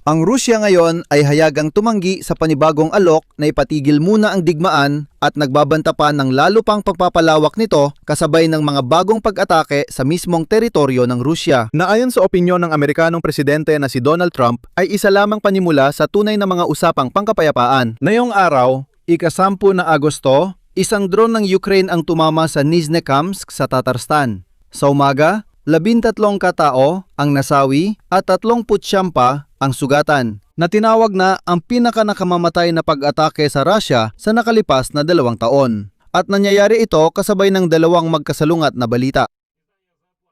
Ang Rusya ngayon ay hayagang tumanggi sa panibagong alok na ipatigil muna ang digmaan at nagbabanta pa ng lalo pang pagpapalawak nito kasabay ng mga bagong pag-atake sa mismong teritoryo ng Rusya. Na ayon sa opinyon ng Amerikanong presidente na si Donald Trump ay isa lamang panimula sa tunay na mga usapang pangkapayapaan. Ngayong araw, ika-10 na Agosto, isang drone ng Ukraine ang tumama sa Nizhnekamsk sa Tatarstan. Sa umaga, 13 katao ang nasawi at 39 pa ang sugatan, na tinawag na ang pinaka-nakamamatay na pag-atake sa Russia sa nakalipas na 2 taon. At nangyayari ito kasabay ng dalawang magkasalungat na balita.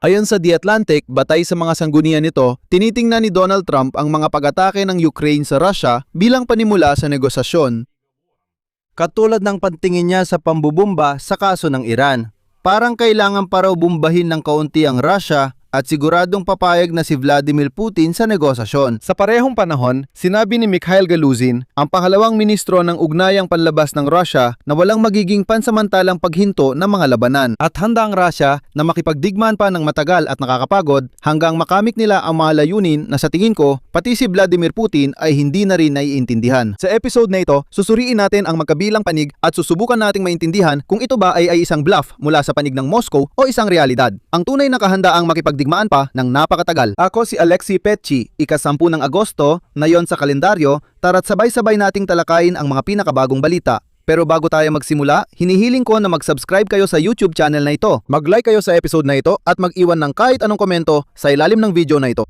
Ayon sa The Atlantic, batay sa mga sanggunian nito, tinitingnan ni Donald Trump ang mga pag-atake ng Ukraine sa Russia bilang panimula sa negosasyon. Katulad ng pantingin niya sa pambubomba sa kaso ng Iran. Parang kailangan para bumbahin ng kaunti ang Russia at siguradong papayag na si Vladimir Putin sa negosasyon. Sa parehong panahon, sinabi ni Mikhail Galuzin, ang pangalawang ministro ng ugnayang panlabas ng Russia, na walang magiging pansamantalang paghinto ng mga labanan at handa ang Russia na makipagdigmaan pa ng matagal at nakakapagod hanggang makamit nila ang mga layunin na sa tingin ko, pati si Vladimir Putin ay hindi na rin naiintindihan. Sa episode na ito, susuriin natin ang magkabilang panig at susubukan nating maintindihan kung ito ba ay isang bluff mula sa panig ng Moscow o isang realidad. Ang tunay na kahandaang makipagdigmaan pa ng napakatagal. Ako si Alexi Petchi, ika-10 ng Agosto, na yon sa kalendaryo, tara't sabay-sabay nating talakayin ang mga pinakabagong balita. Pero bago tayo magsimula, hinihiling ko na mag-subscribe kayo sa YouTube channel na ito, mag-like kayo sa episode na ito at mag-iwan ng kahit anong komento sa ilalim ng video na ito.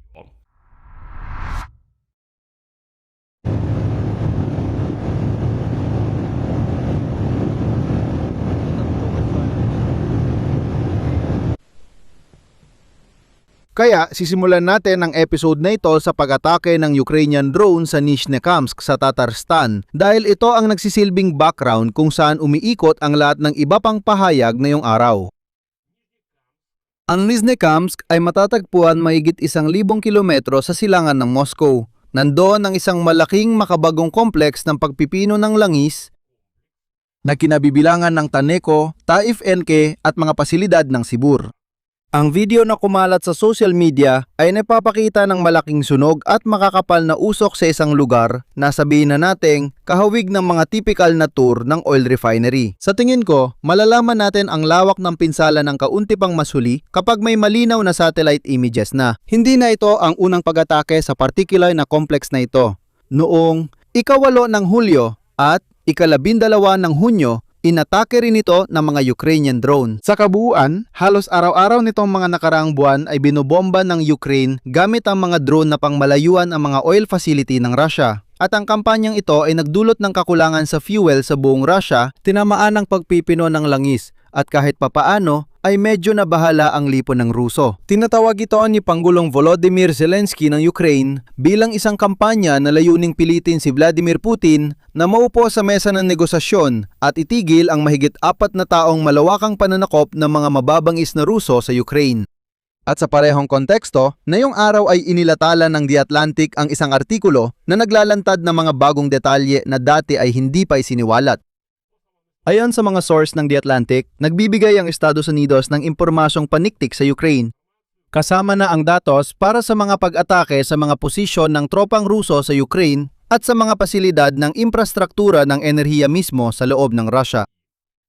Kaya sisimulan natin ang episode na ito sa pag-atake ng Ukrainian drone sa Nizhnekamsk sa Tatarstan dahil ito ang nagsisilbing background kung saan umiikot ang lahat ng iba pang pahayag ngayong araw. Ang Nizhnekamsk ay matatagpuan mahigit 1,000 kilometro sa silangan ng Moscow. Nandoon ang isang malaking makabagong kompleks ng pagpipino ng langis na kinabibilangan ng Taneko, Taif-NK at mga pasilidad ng Sibur. Ang video na kumalat sa social media ay napapakita ng malaking sunog at makakapal na usok sa isang lugar na sabihin na nating kahawig ng mga typical na tour ng oil refinery. Sa tingin ko, malalaman natin ang lawak ng pinsala ng kaunti pang masuli kapag may malinaw na satellite images na. Hindi na ito ang unang pag-atake sa particular na complex na ito. Noong ika-8 ng Hulyo at ika-12 ng Hunyo, inatake rin ito ng mga Ukrainian drone. Sa kabuuan, halos araw-araw nitong mga nakaraang buwan ay binobomba ng Ukraine gamit ang mga drone na pangmalayuan ang mga oil facility ng Russia. At ang kampanyang ito ay nagdulot ng kakulangan sa fuel sa buong Russia, tinamaan ng pagpipino ng langis at kahit papaano ay medyo nabahala ang lipon ng Ruso. Tinatawag ito ni Pangulong Volodymyr Zelensky ng Ukraine bilang isang kampanya na layuning pilitin si Vladimir Putin na maupo sa mesa ng negosasyon at itigil ang mahigit 4 na taong malawakang pananakop ng mga mababangis na Ruso sa Ukraine. At sa parehong konteksto, ngayong araw ay inilatala ng The Atlantic ang isang artikulo na naglalantad ng mga bagong detalye na dati ay hindi pa isiniwalat. Ayon sa mga source ng The Atlantic, nagbibigay ang Estados Unidos ng impormasyong paniktik sa Ukraine, kasama na ang datos para sa mga pag-atake sa mga posisyon ng tropang Ruso sa Ukraine at sa mga pasilidad ng infrastruktura ng enerhiya mismo sa loob ng Russia.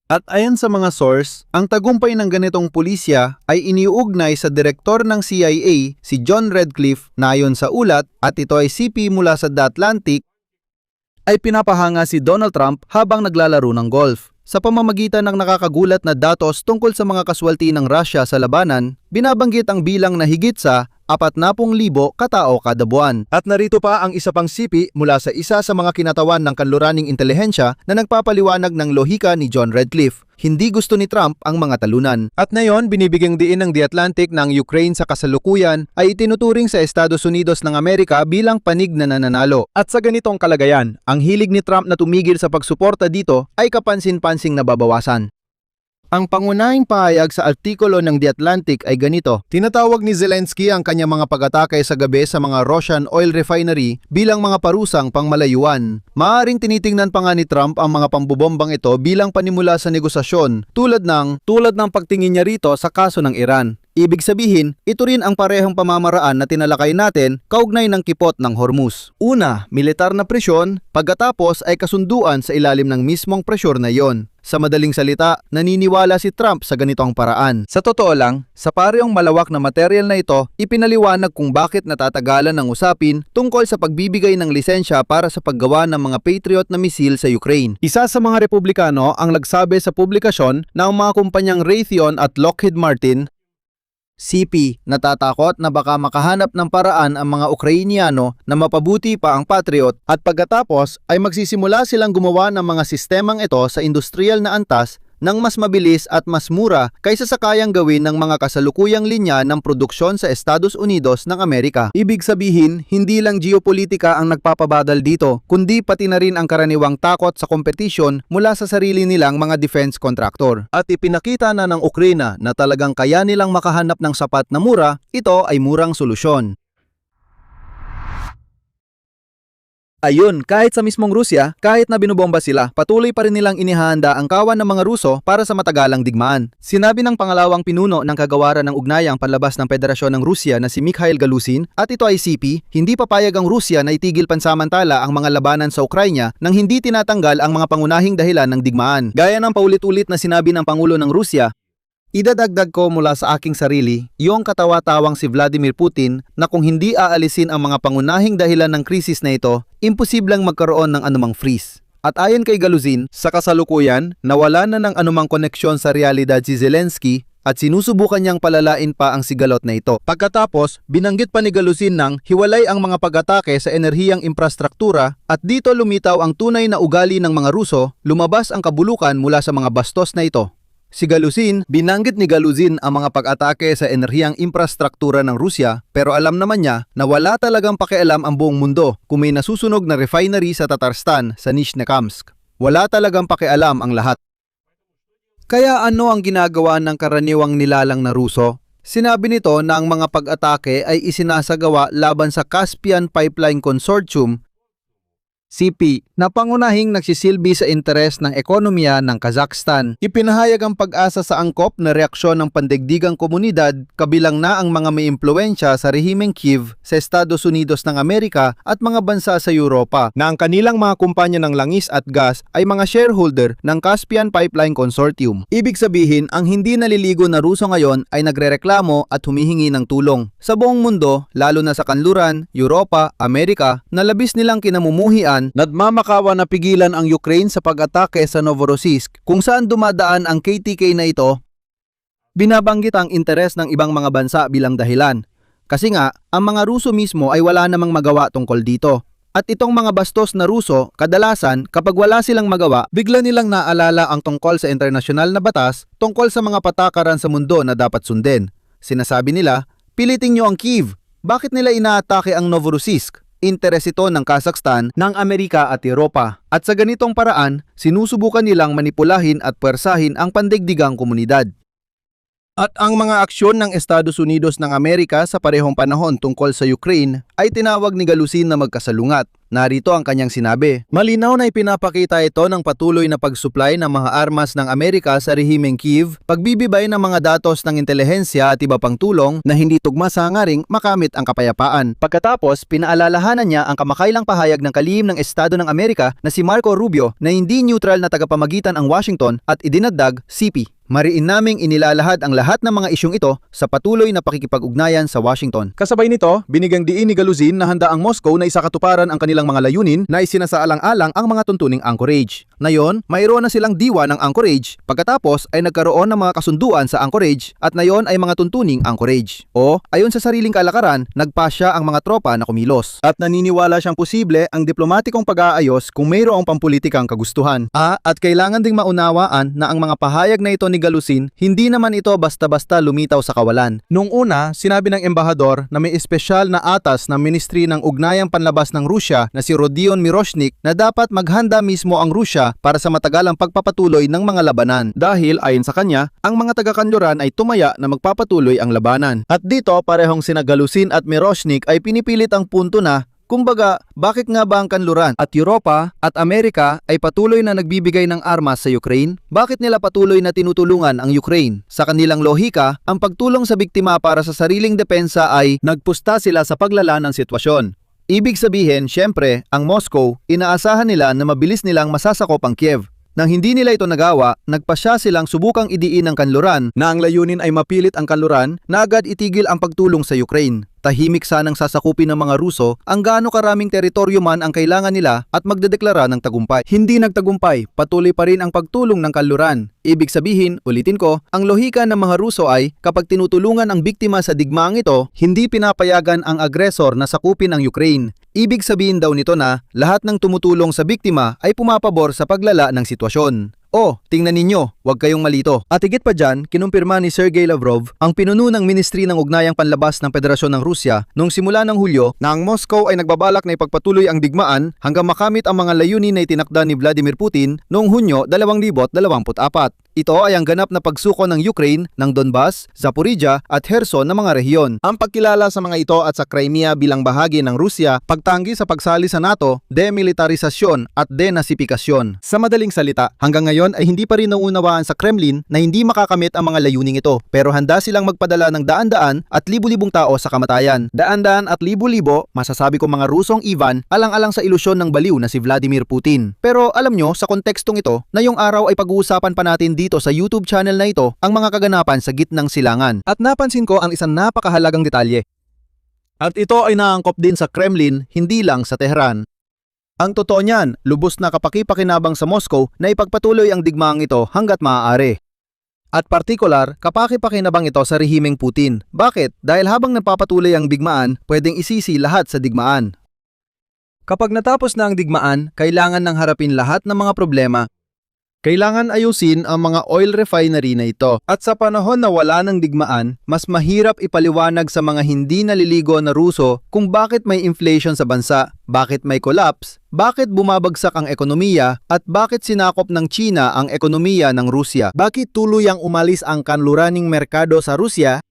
At ayon sa mga source, ang tagumpay ng ganitong pulisya ay iniuugnay sa direktor ng CIA, si John Redcliffe, na ayon sa ulat, at ito ay CP mula sa The Atlantic, ay pinapahanga si Donald Trump habang naglalaro ng golf. Sa pamamagitan ng nakakagulat na datos tungkol sa mga kaswalti ng Russia sa labanan, binabanggit ang bilang na higit sa 40,000 katao kada buwan. At narito pa ang isa pang sipi mula sa isa sa mga kinatawan ng kanluraning intelihensya na nagpapaliwanag ng lohika ni John Redcliffe. Hindi gusto ni Trump ang mga talunan. At ngayon, binibigyang diin ng The Atlantic na ang Ukraine sa kasalukuyan ay itinuturing sa Estados Unidos ng Amerika bilang panig na nananalo. At sa ganitong kalagayan, ang hilig ni Trump na tumigil sa pagsuporta dito ay kapansin-pansing nababawasan. Ang pangunahing pahayag sa artikulo ng The Atlantic ay ganito. Tinatawag ni Zelensky ang kanyang mga pag-atake sa gabi sa mga Russian oil refinery bilang mga parusang pangmalayuan. Maaaring tinitingnan pa nga ni Trump ang mga pambobombang ito bilang panimula sa negosasyon tulad ng pagtingin niya rito sa kaso ng Iran. Ibig sabihin, ito rin ang parehong pamamaraan na tinalakay natin kaugnay ng kipot ng Hormuz. Una, militar na presyon, pagkatapos ay kasunduan sa ilalim ng mismong presyor na iyon. Sa madaling salita, naniniwala si Trump sa ganitong paraan. Sa totoo lang, sa parehong malawak na material na ito, ipinaliwanag kung bakit natatagalan ng usapin tungkol sa pagbibigay ng lisensya para sa paggawa ng mga Patriot na misil sa Ukraine. Isa sa mga Republikano ang nagsabi sa publikasyon na ang mga kumpanyang Raytheon at Lockheed Martin CP, natatakot na baka makahanap ng paraan ang mga Ukrainyano na mapabuti pa ang Patriot at pagkatapos ay magsisimula silang gumawa ng mga sistemang ito sa industrial na antas ng mas mabilis at mas mura kaysa sa kayang gawin ng mga kasalukuyang linya ng produksyon sa Estados Unidos ng Amerika. Ibig sabihin, hindi lang geopolitika ang nagpapabadal dito, kundi pati na rin ang karaniwang takot sa kompetisyon mula sa sarili nilang mga defense contractor. At ipinakita na ng Ukraina na talagang kaya nilang makahanap ng sapat na mura, ito ay murang solusyon. Ayun, kahit sa mismong Rusya, kahit na binobomba sila, patuloy pa rin nilang inihahanda ang kawan ng mga Ruso para sa matagalang digmaan. Sinabi ng pangalawang pinuno ng kagawaran ng ugnayang panlabas ng Federasyon ng Rusya na si Mikhail Galuzin, at ito ay CP, hindi papayag ang Rusya na itigil pansamantala ang mga labanan sa Ukraina nang hindi tinatanggal ang mga pangunahing dahilan ng digmaan. Gaya ng paulit-ulit na sinabi ng Pangulo ng Rusya, idadagdag ko mula sa aking sarili, yung katawa-tawang si Vladimir Putin na kung hindi aalisin ang mga pangunahing dahilan ng krisis na ito, imposibleng magkaroon ng anumang freeze. At ayon kay Galuzin, sa kasalukuyan, nawala na ng anumang koneksyon sa realidad si Zelensky at sinusubukan niyang palalain pa ang sigalot na ito. Pagkatapos, binanggit pa ni Galuzin ng hiwalay ang mga pag-atake sa enerhiyang infrastruktura at dito lumitaw ang tunay na ugali ng mga Ruso, lumabas ang kabulukan mula sa mga bastos na ito. Si Galuzin, binanggit ni Galuzin ang mga pag-atake sa enerhiyang infrastruktura ng Rusya pero alam naman niya na wala talagang pakialam ang buong mundo kung may nasusunog na refinery sa Tatarstan sa Nizhnekamsk. Wala talagang pakialam ang lahat. Kaya ano ang ginagawa ng karaniwang nilalang na Ruso? Sinabi nito na ang mga pag-atake ay isinasagawa laban sa Caspian Pipeline Consortium CP na pangunahing nagsisilbi sa interes ng ekonomiya ng Kazakhstan. Ipinahayag ang pag-asa sa angkop na reaksyon ng pandaigdigang komunidad kabilang na ang mga may impluwensya sa rehimeng Kiev sa Estados Unidos ng Amerika at mga bansa sa Europa na ang kanilang mga kumpanya ng langis at gas ay mga shareholder ng Caspian Pipeline Consortium. Ibig sabihin, ang hindi naliligo na Ruso ngayon ay nagrereklamo at humihingi ng tulong. Sa buong mundo, lalo na sa kanluran, Europa, Amerika, na labis nilang kinamumuhian, nagmamakawa na pigilan ang Ukraine sa pag-atake sa Novorossiysk kung saan dumadaan ang KTK na ito. Binabanggit ang interes ng ibang mga bansa bilang dahilan. Kasi nga, ang mga Ruso mismo ay wala namang magawa tungkol dito. At itong mga bastos na Ruso, kadalasan kapag wala silang magawa, bigla nilang naalala ang tungkol sa internasyonal na batas tungkol sa mga patakaran sa mundo na dapat sundin. Sinasabi nila, pilitin nyo ang Kiev. Bakit nila inaatake ang Novorossiysk? Interes ito ng Kazakhstan, ng Amerika at Europa. At sa ganitong paraan, sinusubukan nilang manipulahin at puwersahin ang pandaigdigang komunidad. At ang mga aksyon ng Estados Unidos ng Amerika sa parehong panahon tungkol sa Ukraine ay tinawag ni Galuzin na magkasalungat. Narito ang kanyang sinabi. Malinaw na ipinapakita ito ng patuloy na pag-supply ng mga armas ng Amerika sa rehimeng Kiev, pagbibibay ng mga datos ng intelihensya at iba pang tulong na hindi tugma sa hangaring makamit ang kapayapaan. Pagkatapos, pinaalalahanan niya ang kamakailang pahayag ng kalihim ng Estado ng Amerika na si Marco Rubio na hindi neutral na tagapamagitan ang Washington at idinagdag CP. Mariin naming inilalahad ang lahat ng mga isyong ito sa patuloy na pakikipag-ugnayan sa Washington. Kasabay nito, binigyang diin ni Galuzin na handa ang Moscow na isakatuparan ang kanilang mga layunin na isinasaalang-alang ang mga tuntuning Anchorage. Ngayon, mayroon na silang diwa ng Anchorage, pagkatapos ay nagkaroon ng mga kasunduan sa Anchorage at ngayon ay mga tuntuning Anchorage. O, ayon sa sariling kalakaran, nagpasya ang mga tropa na kumilos. At naniniwala siyang posible ang diplomatikong pag-aayos kung mayroong pampulitikang kagustuhan. At kailangan ding maunawaan na ang mga pahayag na ito ni Galuzin, hindi naman ito basta-basta lumitaw sa kawalan. Noong una, sinabi ng embahador na may espesyal na atas ng Ministry ng Ugnayang Panlabas ng Rusya na si Rodion Miroshnik na dapat maghanda mismo ang Rusya para sa matagalang pagpapatuloy ng mga labanan. Dahil ayon sa kanya, ang mga taga-kanluran ay tumaya na magpapatuloy ang labanan. At dito, parehong sina Galuzin at Miroshnik ay pinipilit ang punto na Kumbaga, bakit nga ba ang kanluran at Europa at Amerika ay patuloy na nagbibigay ng armas sa Ukraine? Bakit nila patuloy na tinutulungan ang Ukraine? Sa kanilang lohika, ang pagtulong sa biktima para sa sariling depensa ay nagpusta sila sa paglala ng sitwasyon. Ibig sabihin, syempre, ang Moscow, inaasahan nila na mabilis nilang masasakop ang Kiev. Nang hindi nila ito nagawa, nagpasya silang subukang idiin ang kanluran na ang layunin ay mapilit ang kanluran na agad itigil ang pagtulong sa Ukraine. Tahimik sanang sasakupin ng mga Ruso ang gaano karaming teritoryo man ang kailangan nila at magdedeklara ng tagumpay. Hindi nagtagumpay, patuloy pa rin ang pagtulong ng kanluran. Ibig sabihin, ulitin ko, ang lohika ng mga Ruso ay kapag tinutulungan ang biktima sa digmaang ito, hindi pinapayagan ang agresor na sakupin ang Ukraine. Ibig sabihin daw nito na lahat ng tumutulong sa biktima ay pumapabor sa paglala ng sitwasyon. Oh, tingnan ninyo, huwag kayong malito. At higit pa dyan, kinumpirma ni Sergey Lavrov, ang pinuno ng Ministry ng Ugnayang Panlabas ng Federasyon ng Rusya noong simula ng Hulyo na ang Moscow ay nagbabalak na ipagpatuloy ang digmaan hanggang makamit ang mga layunin na itinakda ni Vladimir Putin noong Hunyo 2024. Ito ay ang ganap na pagsuko ng Ukraine ng Donbas, Zaporizhia at Kherson na mga rehiyon. Ang pagkilala sa mga ito at sa Crimea bilang bahagi ng Rusya, pagtanggi sa pagsali sa NATO, demilitarisasyon at denasifikasyon. Sa madaling salita, hanggang ngayon ay hindi pa rin naunawaan sa Kremlin na hindi makakamit ang mga layuning ito, pero handa silang magpadala ng daan-daan at libu-libong tao sa kamatayan. Daan-daan at libu-libo, masasabi ko mga Rusong Ivan, alang-alang sa ilusyon ng baliw na si Vladimir Putin. Pero alam nyo, sa kontekstong ito, na yung araw ay pag-uusapan pa natin dito sa YouTube channel na ito ang mga kaganapan sa gitnang silangan. At napansin ko ang isang napakahalagang detalye. At ito ay naangkop din sa Kremlin, hindi lang sa Tehran. Ang totoo niyan, lubos na kapakipakinabang sa Moscow na ipagpatuloy ang digmaang ito hanggat maaari. At partikular, kapakipakinabang ito sa rehimeng Putin. Bakit? Dahil habang nagpapatuloy ang digmaan, pwedeng isisi lahat sa digmaan. Kapag natapos na ang digmaan, kailangan nang harapin lahat ng mga problema. Kailangan ayusin ang mga oil refinery na ito. At sa panahon na wala ng digmaan, mas mahirap ipaliwanag sa mga hindi naliligo na Ruso kung bakit may inflation sa bansa, bakit may collapse, bakit bumabagsak ang ekonomiya, at bakit sinakop ng China ang ekonomiya ng Rusya. Bakit tuluyang umalis ang kanluraning merkado sa Rusya?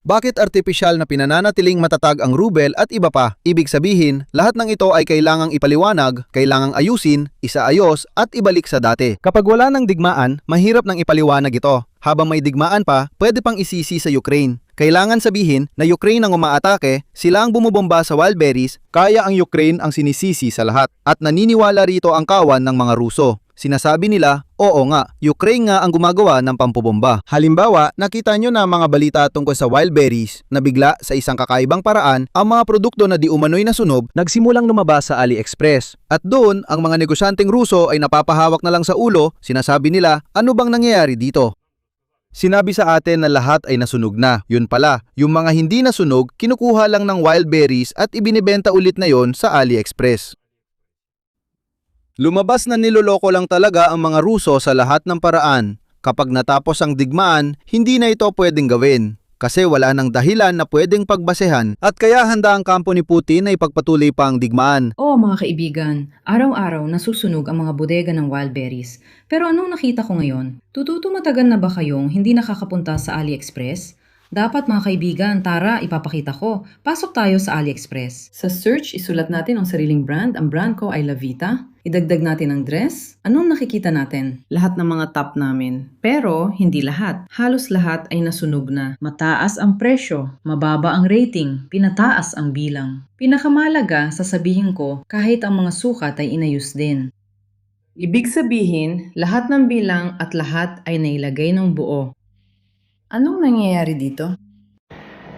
Bakit artipisyal na pinananatiling matatag ang rubel at iba pa? Ibig sabihin, lahat ng ito ay kailangang ipaliwanag, kailangang ayusin, isaayos at ibalik sa dati. Kapag wala ng digmaan, mahirap nang ipaliwanag ito. Habang may digmaan pa, pwede pang isisi sa Ukraine. Kailangan sabihin na Ukraine ang umaatake, sila ang bumubomba sa wildberries, kaya ang Ukraine ang sinisisi sa lahat. At naniniwala rito ang kawan ng mga Ruso. Sinasabi nila, oo nga, Ukraine nga ang gumagawa ng pampubomba. Halimbawa, nakita nyo na mga balita tungkol sa wildberries na bigla sa isang kakaibang paraan, ang mga produkto na di umano'y nasunog, nagsimulang lumabas sa AliExpress. At doon, ang mga negosyanteng Ruso ay napapahawak na lang sa ulo, sinasabi nila, ano bang nangyayari dito? Sinabi sa atin na lahat ay nasunog na. Yun pala, yung mga hindi nasunog, kinukuha lang ng wildberries at ibinibenta ulit na yon sa AliExpress. Lumabas na niloloko lang talaga ang mga Ruso sa lahat ng paraan. Kapag natapos ang digmaan, hindi na ito pwedeng gawin. Kasi wala nang dahilan na pwedeng pagbasehan at kaya handa ang kampo ni Putin na ipagpatuloy pa ang digmaan. Oo mga kaibigan, araw-araw nasusunog ang mga bodega ng wildberries. Pero anong nakita ko ngayon? Matagal na ba kayong hindi nakakapunta sa AliExpress? Dapat mga kaibigan, tara, ipapakita ko. Pasok tayo sa AliExpress. Sa search, isulat natin ang sariling brand. Ang brand ko ay La Vita. Idagdag natin ang dress. Anong nakikita natin? Lahat ng mga top namin. Pero, hindi lahat. Halos lahat ay nasunog na. Mataas ang presyo, mababa ang rating, pinataas ang bilang. Pinakamalaga, sasabihin ko, kahit ang mga sukat ay inayos din. Ibig sabihin, lahat ng bilang at lahat ay nailagay ng buo. Anong nangyayari dito?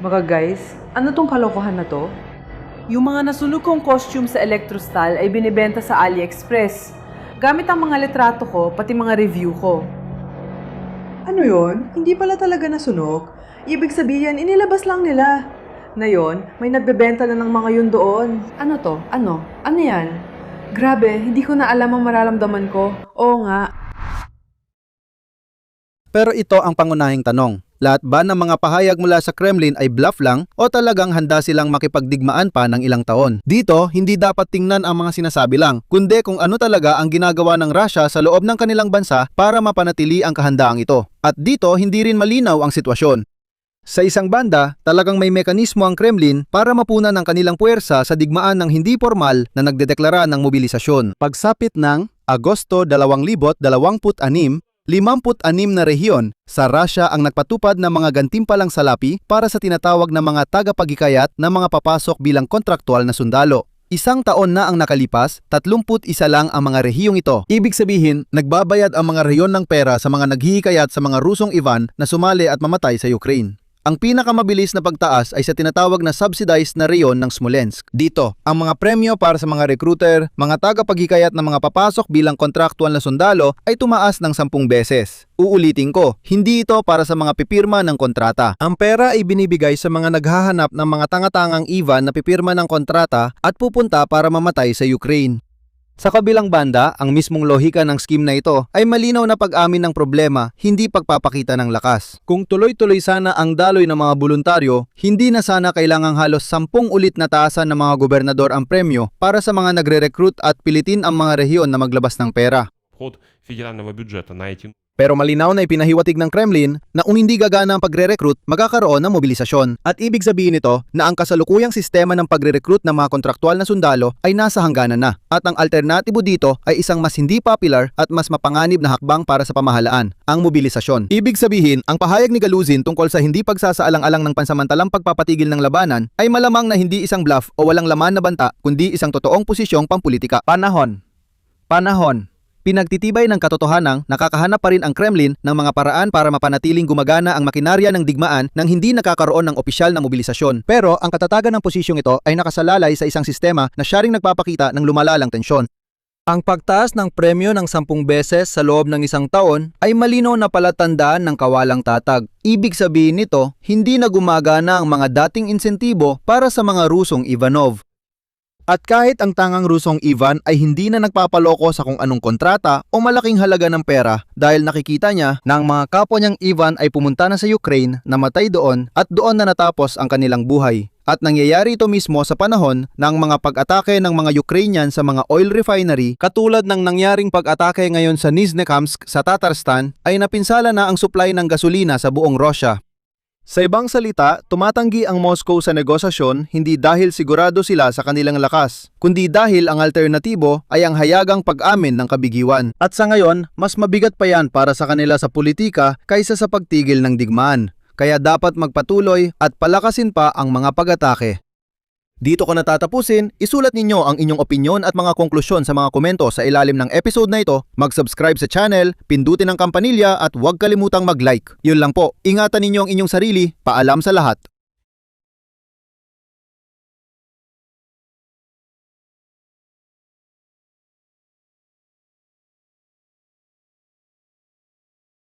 Mga guys, ano tong kalokohan na to? Yung mga nasunog kong costume sa Electrostal ay binibenta sa AliExpress. Gamit ang mga litrato ko, pati mga review ko. Ano yon? Hindi pala talaga nasunog? Ibig sabihin, inilabas lang nila. Ngayon, may nagbebenta na ng mga yun doon. Ano to? Ano? Ano yan? Grabe, hindi ko na alam ang mararamdaman ko. Oo nga. Pero ito ang pangunahing tanong. Lahat ba ng mga pahayag mula sa Kremlin ay bluff lang o talagang handa silang makipagdigmaan pa ng ilang taon? Dito, hindi dapat tingnan ang mga sinasabi lang, kundi kung ano talaga ang ginagawa ng Russia sa loob ng kanilang bansa para mapanatili ang kahandaang ito. At dito, hindi rin malinaw ang sitwasyon. Sa isang banda, talagang may mekanismo ang Kremlin para mapunan ang kanilang puwersa sa digmaan ng hindi formal na nagdedeklara ng mobilisasyon. Pagsapit ng Agosto 2026, 56 na rehiyon sa Russia ang nagpatupad ng mga gantimpalang salapi para sa tinatawag na mga tagapagikayat na mga papasok bilang kontraktual na sundalo. Isang taon na ang nakalipas, 31 lang ang mga rehiyong ito. Ibig sabihin, nagbabayad ang mga rehiyon ng pera sa mga naghihikayat sa mga Rusong Ivan na sumali at mamatay sa Ukraine. Ang pinakamabilis na pagtaas ay sa tinatawag na subsidized na reyon ng Smolensk. Dito, ang mga premyo para sa mga recruiter, mga tagapaghikayat na mga papasok bilang kontraktual na sundalo ay tumaas ng 10 beses. Uulitin ko, hindi ito para sa mga pipirma ng kontrata. Ang pera ay binibigay sa mga naghahanap ng mga tanga-tangang Ivan na pipirma ng kontrata at pupunta para mamatay sa Ukraine. Sa kabilang banda, ang mismong lohika ng scheme na ito ay malinaw na pag-amin ng problema, hindi pagpapakita ng lakas. Kung tuloy-tuloy sana ang daloy ng mga voluntaryo, hindi na sana kailangang halos 10 ulit na taasan ng mga gobernador ang premyo para sa mga nagre-recruit at pilitin ang mga rehiyon na maglabas ng pera. Вход федерального бюджета на эти Pero malinaw na ipinahiwatig ng Kremlin na kung hindi gagana ang pagre-recruit, magkakaroon ng mobilisasyon. At ibig sabihin nito na ang kasalukuyang sistema ng pagre-recruit ng mga kontraktual na sundalo ay nasa hangganan na. At ang alternatibo dito ay isang mas hindi popular at mas mapanganib na hakbang para sa pamahalaan, ang mobilisasyon. Ibig sabihin, ang pahayag ni Galuzin tungkol sa hindi pagsasaalang-alang ng pansamantalang pagpapatigil ng labanan ay malamang na hindi isang bluff o walang laman na banta, kundi isang totoong posisyong pampulitika. Panahon. Pinagtitibay ng katotohanang nakakahanap pa rin ang Kremlin ng mga paraan para mapanatiling gumagana ang makinarya ng digmaan nang hindi nakakaroon ng opisyal na mobilisasyon. Pero ang katatagan ng posisyong ito ay nakasalalay sa isang sistema na siya ring nagpapakita ng lumalalang tensyon. Ang pagtaas ng premyo ng 10 beses sa loob ng isang taon ay malinaw na palatandaan ng kawalang tatag. Ibig sabihin nito, hindi na gumagana ang mga dating insentibo para sa mga Rusong Ivanov. At kahit ang tangang Rusong Ivan ay hindi na nagpapaloko sa kung anong kontrata o malaking halaga ng pera dahil nakikita niya na ang mga kapwa niyang Ivan ay pumunta na sa Ukraine, namatay doon at doon na natapos ang kanilang buhay. At nangyayari ito mismo sa panahon ng mga pag-atake ng mga Ukrainian sa mga oil refinery katulad ng nangyaring pag-atake ngayon sa Nizhnekamsk sa Tatarstan ay napinsala na ang supply ng gasolina sa buong Russia. Sa ibang salita, tumatanggi ang Moscow sa negosasyon hindi dahil sigurado sila sa kanilang lakas, kundi dahil ang alternatibo ay ang hayagang pag-amin ng kabigiwan. At sa ngayon, mas mabigat pa yan para sa kanila sa politika kaysa sa pagtigil ng digmaan. Kaya dapat magpatuloy at palakasin pa ang mga pag-atake. Dito ko natatapusin, isulat ninyo ang inyong opinyon at mga konklusyon sa mga komento sa ilalim ng episode na ito, mag-subscribe sa channel, pindutin ang kampanilya at huwag kalimutang mag-like. Yun lang po, ingatan ninyo ang inyong sarili, paalam sa lahat.